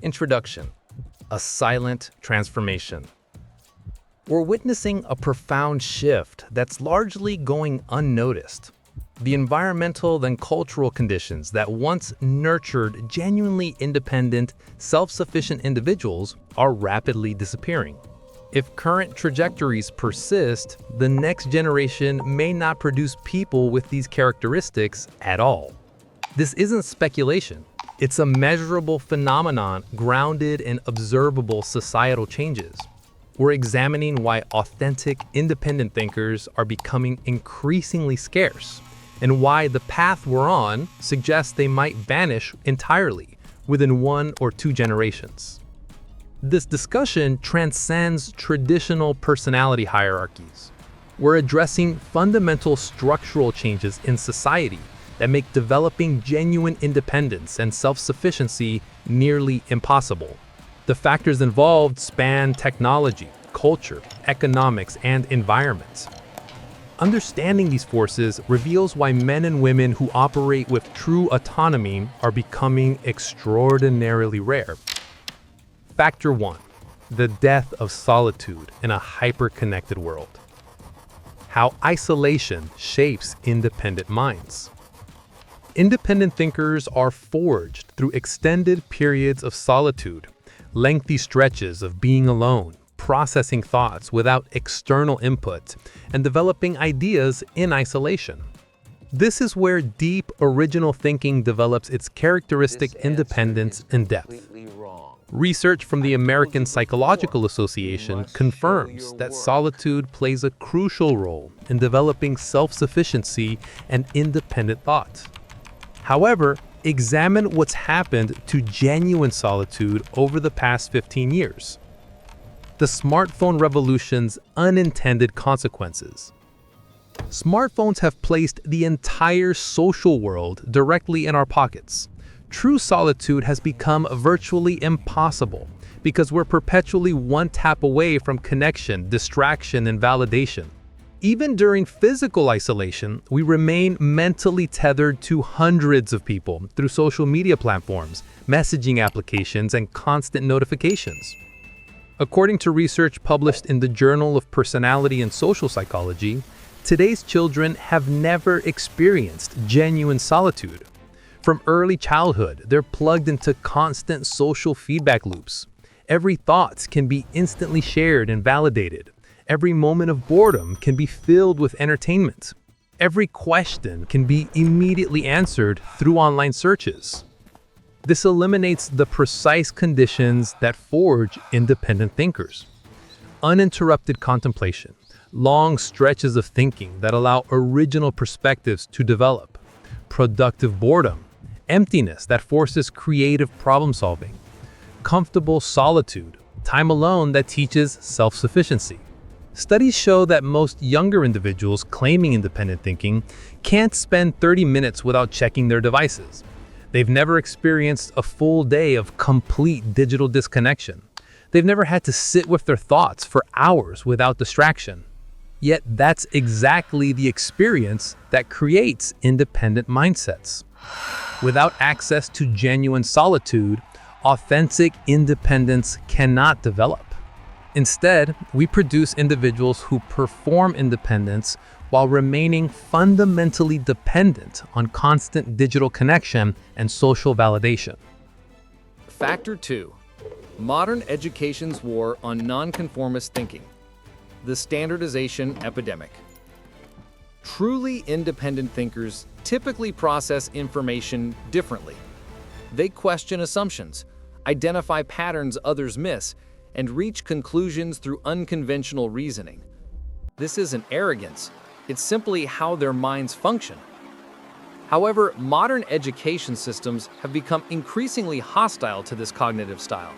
Introduction: a silent transformation. We're witnessing a profound shift that's largely going unnoticed. The environmental and cultural conditions that once nurtured genuinely independent, self-sufficient individuals are rapidly disappearing. If current trajectories persist, the next generation may not produce people with these characteristics at all. This isn't speculation. It's a measurable phenomenon grounded in observable societal changes. We're examining why authentic, independent thinkers are becoming increasingly scarce, and why the path we're on suggests they might vanish entirely within 1 or 2 generations. This discussion transcends traditional personality hierarchies. We're addressing fundamental structural changes in society that make developing genuine independence and self-sufficiency nearly impossible. The factors involved span technology, culture, economics, and environment. Understanding these forces reveals why men and women who operate with true autonomy are becoming extraordinarily rare. Factor 1: the death of solitude in a hyper-connected world. How isolation shapes independent minds. Independent thinkers are forged through extended periods of solitude, lengthy stretches of being alone, processing thoughts without external input, and developing ideas in isolation. This is where deep, original thinking develops its characteristic independence and depth. Research from the American Psychological Association confirms that solitude plays a crucial role in developing self-sufficiency and independent thought. However, examine what's happened to genuine solitude over the past 15 years. The smartphone revolution's unintended consequences. Smartphones have placed the entire social world directly in our pockets. True solitude has become virtually impossible because we're perpetually one tap away from connection, distraction, and validation. Even during physical isolation, we remain mentally tethered to hundreds of people through social media platforms, messaging applications, and constant notifications. According to research published in the Journal of Personality and Social Psychology, today's children have never experienced genuine solitude. From early childhood, they're plugged into constant social feedback loops. Every thought can be instantly shared and validated. Every moment of boredom can be filled with entertainment. Every question can be immediately answered through online searches. This eliminates the precise conditions that forge independent thinkers. Uninterrupted contemplation, long stretches of thinking that allow original perspectives to develop, productive boredom, emptiness that forces creative problem solving, comfortable solitude, time alone that teaches self-sufficiency. Studies show that most younger individuals claiming independent thinking can't spend 30 minutes without checking their devices. They've never experienced a full day of complete digital disconnection. They've never had to sit with their thoughts for hours without distraction. Yet that's exactly the experience that creates independent mindsets. Without access to genuine solitude, authentic independence cannot develop. Instead, we produce individuals who perform independence while remaining fundamentally dependent on constant digital connection and social validation. Factor 2: modern education's war on nonconformist thinking. The standardization epidemic. Truly independent thinkers typically process information differently. They question assumptions, identify patterns others miss, and reach conclusions through unconventional reasoning. This isn't arrogance, it's simply how their minds function. However, modern education systems have become increasingly hostile to this cognitive style.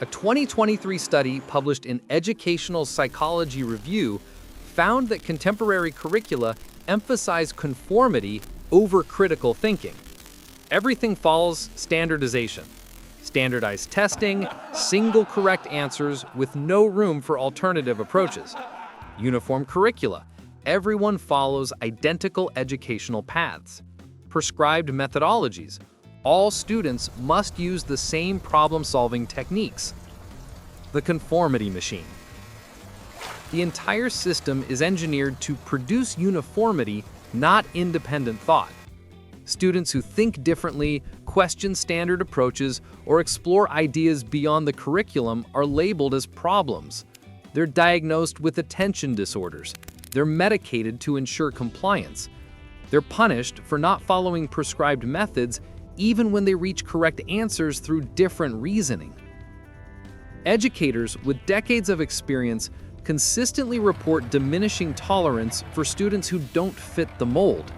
A 2023 study published in Educational Psychology Review found that contemporary curricula emphasize conformity over critical thinking. Everything follows standardization. Standardized testing, single correct answers with no room for alternative approaches. Uniform curricula. Everyone follows identical educational paths. Prescribed methodologies. All students must use the same problem-solving techniques. The conformity machine. The entire system is engineered to produce uniformity, not independent thought. Students who think differently, question standard approaches, or explore ideas beyond the curriculum are labeled as problems. They're diagnosed with attention disorders. They're medicated to ensure compliance. They're punished for not following prescribed methods even when they reach correct answers through different reasoning. Educators with decades of experience consistently report diminishing tolerance for students who don't fit the mold.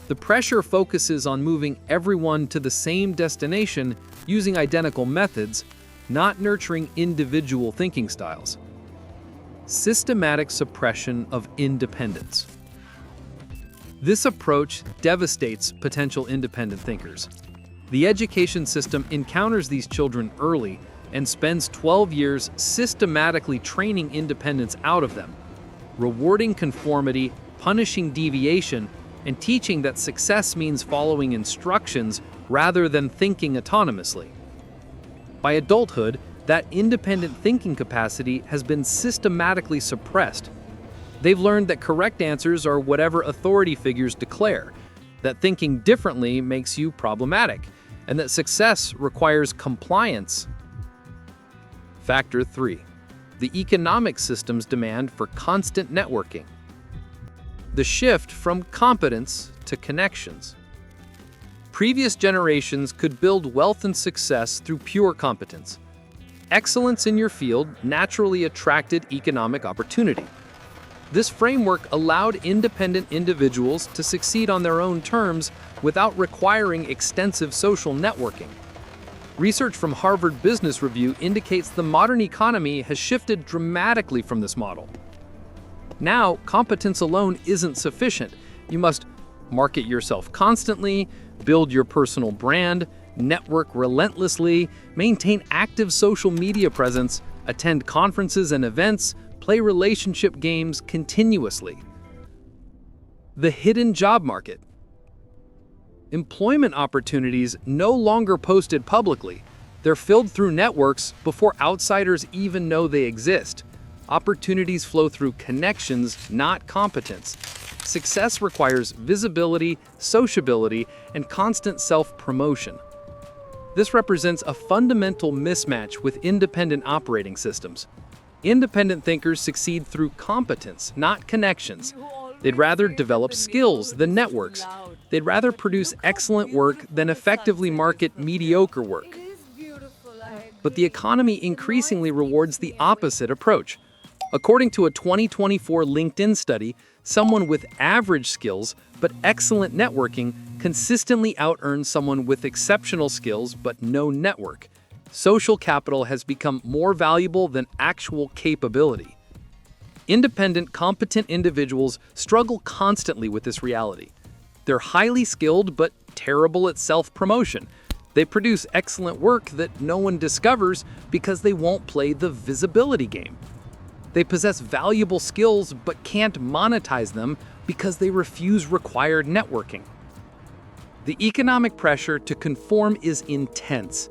The pressure focuses on moving everyone to the same destination using identical methods, not nurturing individual thinking styles. Systematic suppression of independence. This approach devastates potential independent thinkers. The education system encounters these children early and spends 12 years systematically training independence out of them, rewarding conformity, punishing deviation, and teaching that success means following instructions rather than thinking autonomously. By adulthood, that independent thinking capacity has been systematically suppressed. They've learned that correct answers are whatever authority figures declare, that thinking differently makes you problematic, and that success requires compliance. Factor 3. The economic system's demand for constant networking. The shift from competence to connections. Previous generations could build wealth and success through pure competence. Excellence in your field naturally attracted economic opportunity. This framework allowed independent individuals to succeed on their own terms without requiring extensive social networking. Research from Harvard Business Review indicates the modern economy has shifted dramatically from this model. Now, competence alone isn't sufficient. You must market yourself constantly, build your personal brand, network relentlessly, maintain active social media presence, attend conferences and events, play relationship games continuously. The hidden job market. Employment opportunities no longer posted publicly. They're filled through networks before outsiders even know they exist. Opportunities flow through connections, not competence. Success requires visibility, sociability, and constant self-promotion. This represents a fundamental mismatch with independent operating systems. Independent thinkers succeed through competence, not connections. They'd rather develop skills than networks. They'd rather produce excellent work than effectively market mediocre work. But the economy increasingly rewards the opposite approach. According to a 2024 LinkedIn study, someone with average skills but excellent networking consistently out-earns someone with exceptional skills but no network. Social capital has become more valuable than actual capability. Independent, competent individuals struggle constantly with this reality. They're highly skilled but terrible at self-promotion. They produce excellent work that no one discovers because they won't play the visibility game. They possess valuable skills but can't monetize them because they refuse required networking. The economic pressure to conform is intense.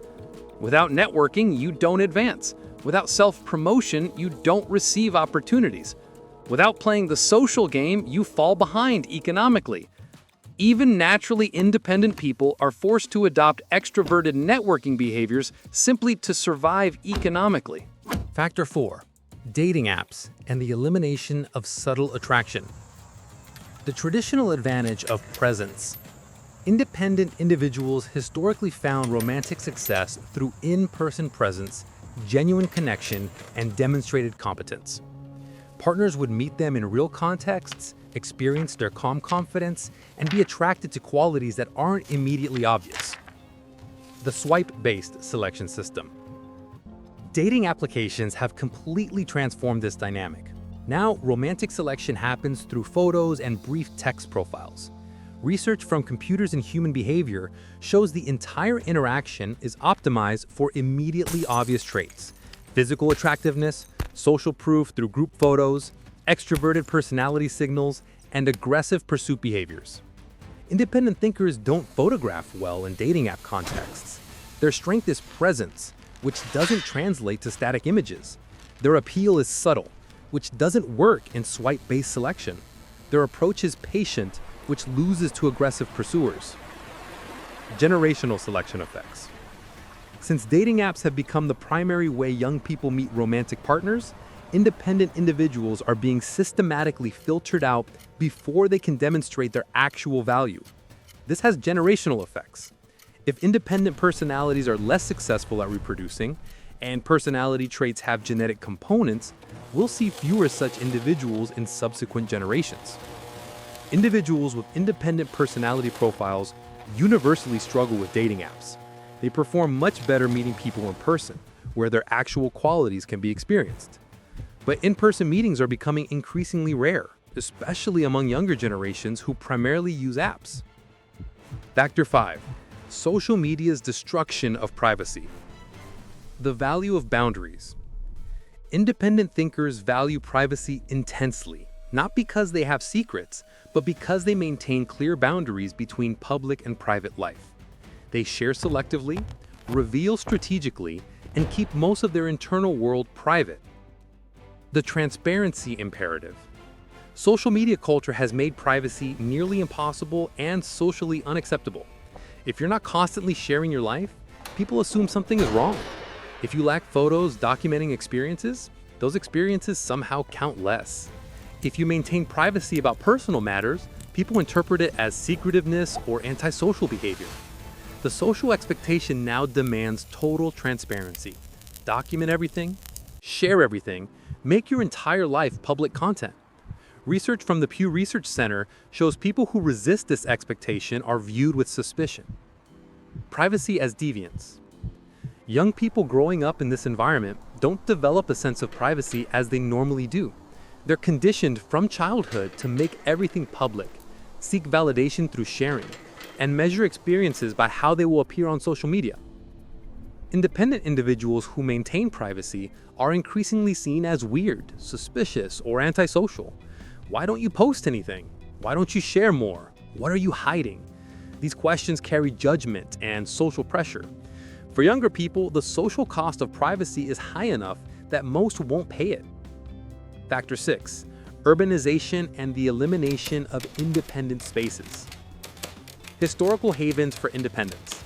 Without networking, you don't advance. Without self-promotion, you don't receive opportunities. Without playing the social game, you fall behind economically. Even naturally independent people are forced to adopt extroverted networking behaviors simply to survive economically. Factor 4. Dating apps and the elimination of subtle attraction. The traditional advantage of presence. Independent individuals historically found romantic success through in-person presence, genuine connection, and demonstrated competence. Partners would meet them in real contexts, experience their calm confidence, and be attracted to qualities that aren't immediately obvious. The swipe-based selection system. Dating applications have completely transformed this dynamic. Now, romantic selection happens through photos and brief text profiles. Research from computers and human behavior shows the entire interaction is optimized for immediately obvious traits: physical attractiveness, social proof through group photos, extroverted personality signals, and aggressive pursuit behaviors. Independent thinkers don't photograph well in dating app contexts. Their strength is presence, which doesn't translate to static images. Their appeal is subtle, which doesn't work in swipe-based selection. Their approach is patient, which loses to aggressive pursuers. Generational selection effects. Since dating apps have become the primary way young people meet romantic partners, independent individuals are being systematically filtered out before they can demonstrate their actual value. This has generational effects. If independent personalities are less successful at reproducing, and personality traits have genetic components, we'll see fewer such individuals in subsequent generations. Individuals with independent personality profiles universally struggle with dating apps. They perform much better meeting people in person, where their actual qualities can be experienced. But in-person meetings are becoming increasingly rare, especially among younger generations who primarily use apps. Factor 5. Social media's destruction of privacy. The value of boundaries. Independent thinkers value privacy intensely, not because they have secrets, but because they maintain clear boundaries between public and private life. They share selectively, reveal strategically, and keep most of their internal world private. The transparency imperative. Social media culture has made privacy nearly impossible and socially unacceptable. If you're not constantly sharing your life, people assume something is wrong. If you lack photos documenting experiences, those experiences somehow count less. If you maintain privacy about personal matters, people interpret it as secretiveness or antisocial behavior. The social expectation now demands total transparency. Document everything, share everything, make your entire life public content. Research from the Pew Research Center shows people who resist this expectation are viewed with suspicion. Privacy as deviance. Young people growing up in this environment don't develop a sense of privacy as they normally do. They're conditioned from childhood to make everything public, seek validation through sharing, and measure experiences by how they will appear on social media. Independent individuals who maintain privacy are increasingly seen as weird, suspicious, or antisocial. Why don't you post anything? Why don't you share more? What are you hiding? These questions carry judgment and social pressure. For younger people, the social cost of privacy is high enough that most won't pay it. Factor 6. Urbanization and the elimination of independent spaces. Historical havens for independence.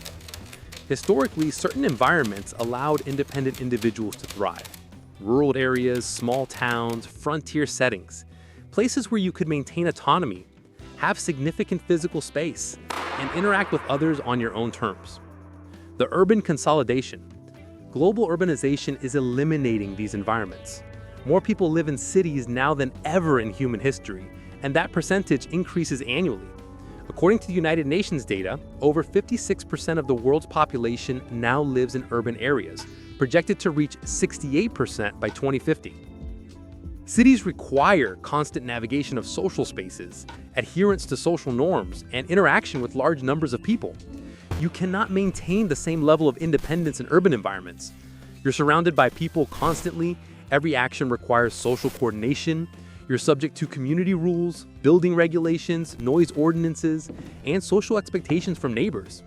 Historically, certain environments allowed independent individuals to thrive. Rural areas, small towns, frontier settings. Places where you could maintain autonomy, have significant physical space, and interact with others on your own terms. The urban consolidation. Global urbanization is eliminating these environments. More people live in cities now than ever in human history, and that percentage increases annually. According to the United Nations data, over 56% of the world's population now lives in urban areas, projected to reach 68% by 2050. Cities require constant navigation of social spaces, adherence to social norms, and interaction with large numbers of people. You cannot maintain the same level of independence in urban environments. You're surrounded by people constantly. Every action requires social coordination. You're subject to community rules, building regulations, noise ordinances, and social expectations from neighbors.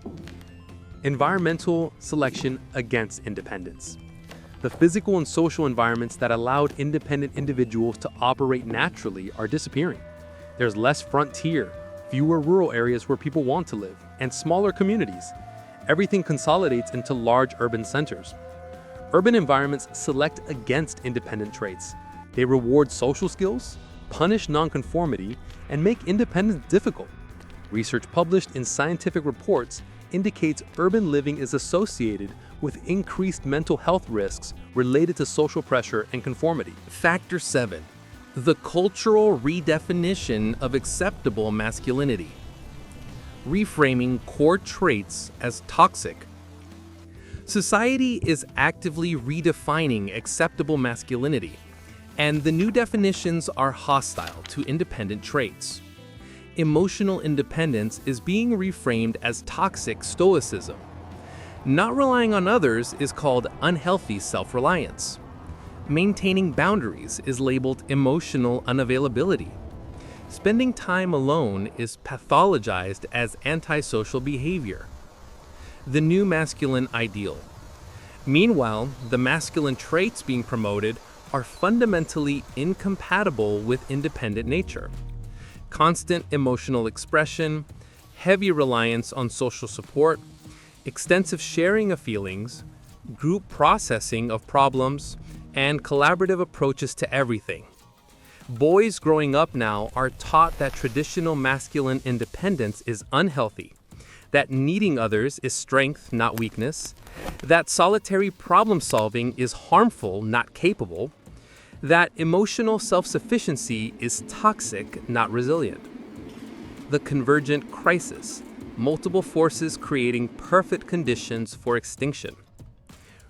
Environmental selection against independence. The physical and social environments that allowed independent individuals to operate naturally are disappearing. There's less frontier, fewer rural areas where people want to live, and smaller communities. Everything consolidates into large urban centers. Urban environments select against independent traits. They reward social skills, punish nonconformity, and make independence difficult. Research published in scientific reports indicates urban living is associated with increased mental health risks related to social pressure and conformity. Factor 7. The cultural redefinition of acceptable masculinity. Reframing core traits as toxic. Society is actively redefining acceptable masculinity, and the new definitions are hostile to independent traits. Emotional independence is being reframed as toxic stoicism. Not relying on others is called unhealthy self-reliance. Maintaining boundaries is labeled emotional unavailability. spending time alone is pathologized as antisocial behavior. The new masculine ideal. Meanwhile, the masculine traits being promoted are fundamentally incompatible with independent nature. Constant emotional expression, heavy reliance on social support, extensive sharing of feelings, group processing of problems, and collaborative approaches to everything. Boys growing up now are taught that traditional masculine independence is unhealthy, that needing others is strength, not weakness, that solitary problem solving is harmful, not capable, that emotional self-sufficiency is toxic, not resilient. The convergent crisis, multiple forces creating perfect conditions for extinction.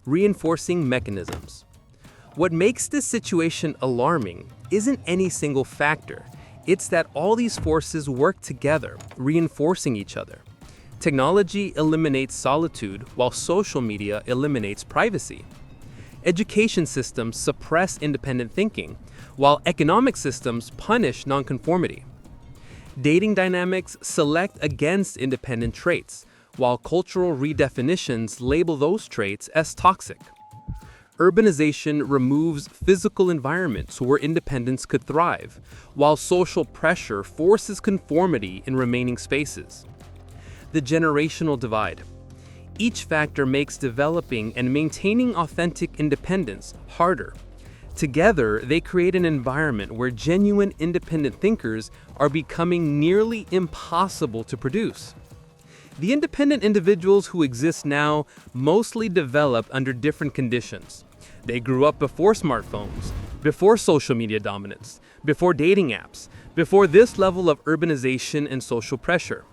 Reinforcing mechanisms. What makes this situation alarming isn't any single factor. It's that all these forces work together, reinforcing each other. Technology eliminates solitude while social media eliminates privacy. Education systems suppress independent thinking, while economic systems punish nonconformity. Dating dynamics select against independent traits, while cultural redefinitions label those traits as toxic. Urbanization removes physical environments where independence could thrive, while social pressure forces conformity in remaining spaces. The generational divide. Each factor makes developing and maintaining authentic independence harder. Together, they create an environment where genuine independent thinkers are becoming nearly impossible to produce. The independent individuals who exist now mostly develop under different conditions. They grew up before smartphones, before social media dominance, before dating apps, before this level of urbanization and social pressure.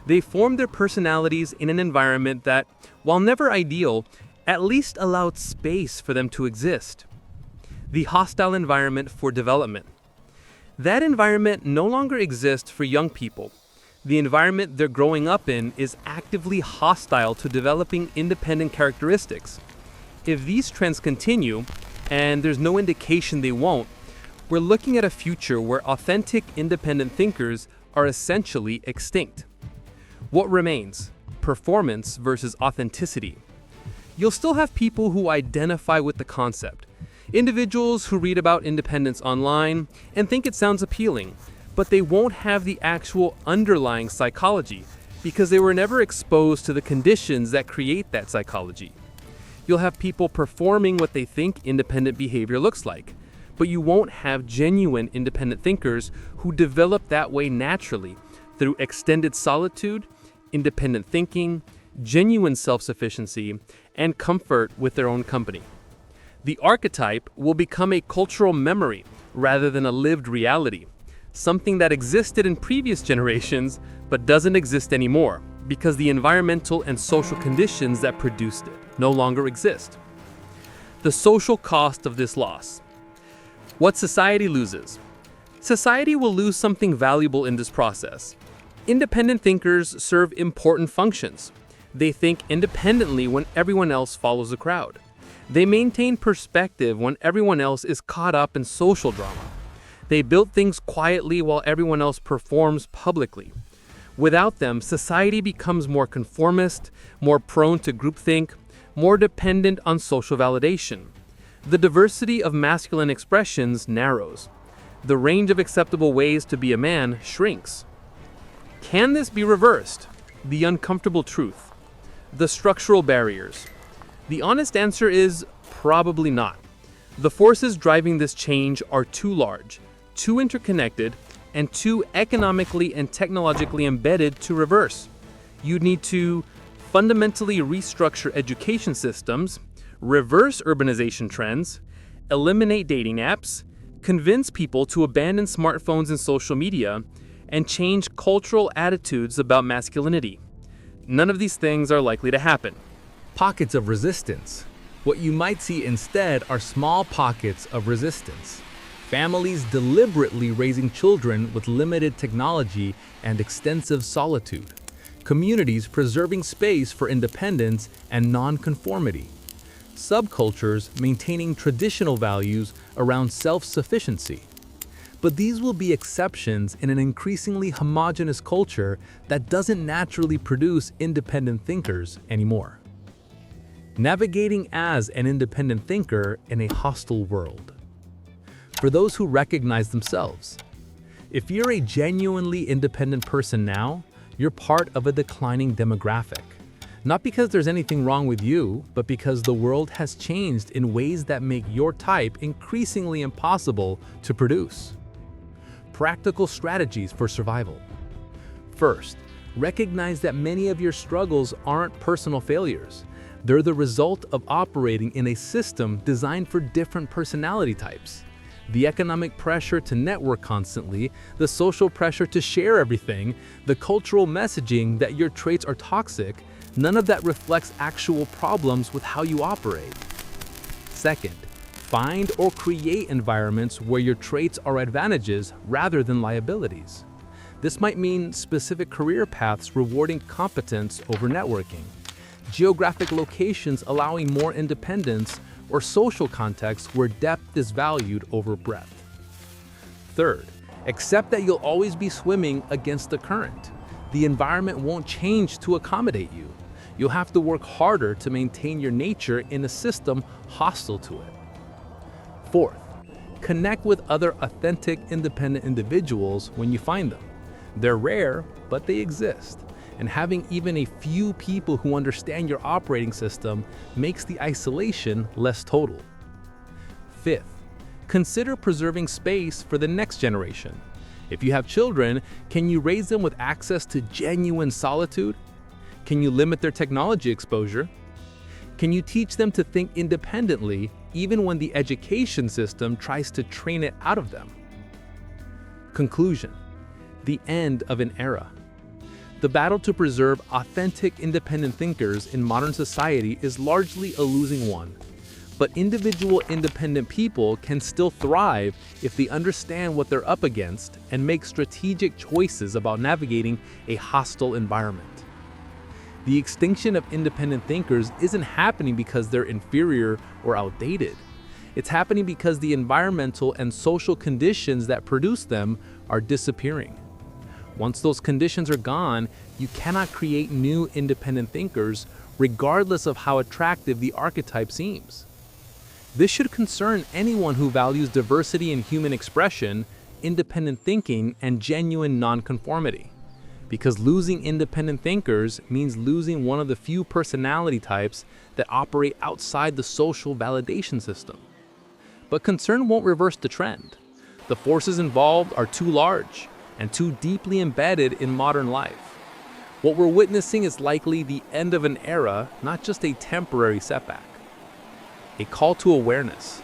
They formed their personalities in an environment that, while never ideal, at least allowed space for them to exist. The hostile environment for development. That environment no longer exists for young people. The environment they're growing up in is actively hostile to developing independent characteristics. If these trends continue, and there's no indication they won't, we're looking at a future where authentic independent thinkers are essentially extinct. What remains? Performance versus authenticity. You'll still have people who identify with the concept, individuals who read about independence online and think it sounds appealing, but they won't have the actual underlying psychology because they were never exposed to the conditions that create that psychology. You'll have people performing what they think independent behavior looks like, but you won't have genuine independent thinkers who develop that way naturally through extended solitude, independent thinking, genuine self-sufficiency, and comfort with their own company. The archetype will become a cultural memory rather than a lived reality, something that existed in previous generations but doesn't exist anymore because the environmental and social conditions that produced it no longer exist. The social cost of this loss. What society loses. Society will lose something valuable in this process. Independent thinkers serve important functions. They think independently when everyone else follows the crowd. They maintain perspective when everyone else is caught up in social drama. They build things quietly while everyone else performs publicly. Without them, society becomes more conformist, more prone to groupthink, more dependent on social validation. The diversity of masculine expressions narrows. The range of acceptable ways to be a man shrinks. Can this be reversed? The uncomfortable truth. The structural barriers. The honest answer is probably not. The forces driving this change are too large, too interconnected, and too economically and technologically embedded to reverse. You'd need to fundamentally restructure education systems, reverse urbanization trends, eliminate dating apps, convince people to abandon smartphones and social media, and change cultural attitudes about masculinity. None of these things are likely to happen. Pockets of resistance. What you might see instead are small pockets of resistance. Families deliberately raising children with limited technology and extensive solitude. Communities preserving space for independence and nonconformity. Subcultures maintaining traditional values around self-sufficiency. But these will be exceptions in an increasingly homogeneous culture that doesn't naturally produce independent thinkers anymore. Navigating as an independent thinker in a hostile world. For those who recognize themselves, if you're a genuinely independent person now, you're part of a declining demographic. Not because there's anything wrong with you, but because the world has changed in ways that make your type increasingly impossible to produce. Practical strategies for survival. First, recognize that many of your struggles aren't personal failures. They're the result of operating in a system designed for different personality types. The economic pressure to network constantly, the social pressure to share everything, the cultural messaging that your traits are toxic, none of that reflects actual problems with how you operate. Second, find or create environments where your traits are advantages rather than liabilities. This might mean specific career paths rewarding competence over networking, geographic locations allowing more independence, or social contexts where depth is valued over breadth. Third, accept that you'll always be swimming against the current. The environment won't change to accommodate you. You'll have to work harder to maintain your nature in a system hostile to it. Fourth, connect with other authentic, independent individuals when you find them. They're rare, but they exist. And having even a few people who understand your operating system makes the isolation less total. Fifth, consider preserving space for the next generation. If you have children, can you raise them with access to genuine solitude? Can you limit their technology exposure? Can you teach them to think independently even when the education system tries to train it out of them? Conclusion: the end of an era. The battle to preserve authentic, independent thinkers in modern society is largely a losing one. But individual independent people can still thrive if they understand what they're up against and make strategic choices about navigating a hostile environment. The extinction of independent thinkers isn't happening because they're inferior or outdated. It's happening because the environmental and social conditions that produce them are disappearing. Once those conditions are gone, you cannot create new independent thinkers, regardless of how attractive the archetype seems. This should concern anyone who values diversity in human expression, independent thinking, and genuine nonconformity. Because losing independent thinkers means losing one of the few personality types that operate outside the social validation system. But concern won't reverse the trend. The forces involved are too large and too deeply embedded in modern life. What we're witnessing is likely the end of an era, not just a temporary setback. A call to awareness.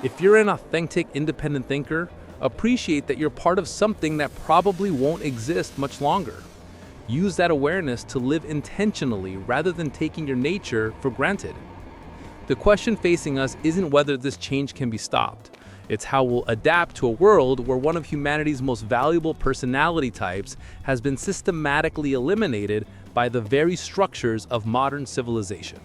If you're an authentic, independent thinker, appreciate that you're part of something that probably won't exist much longer. Use that awareness to live intentionally rather than taking your nature for granted. The question facing us isn't whether this change can be stopped. It's how we'll adapt to a world where one of humanity's most valuable personality types has been systematically eliminated by the very structures of modern civilization.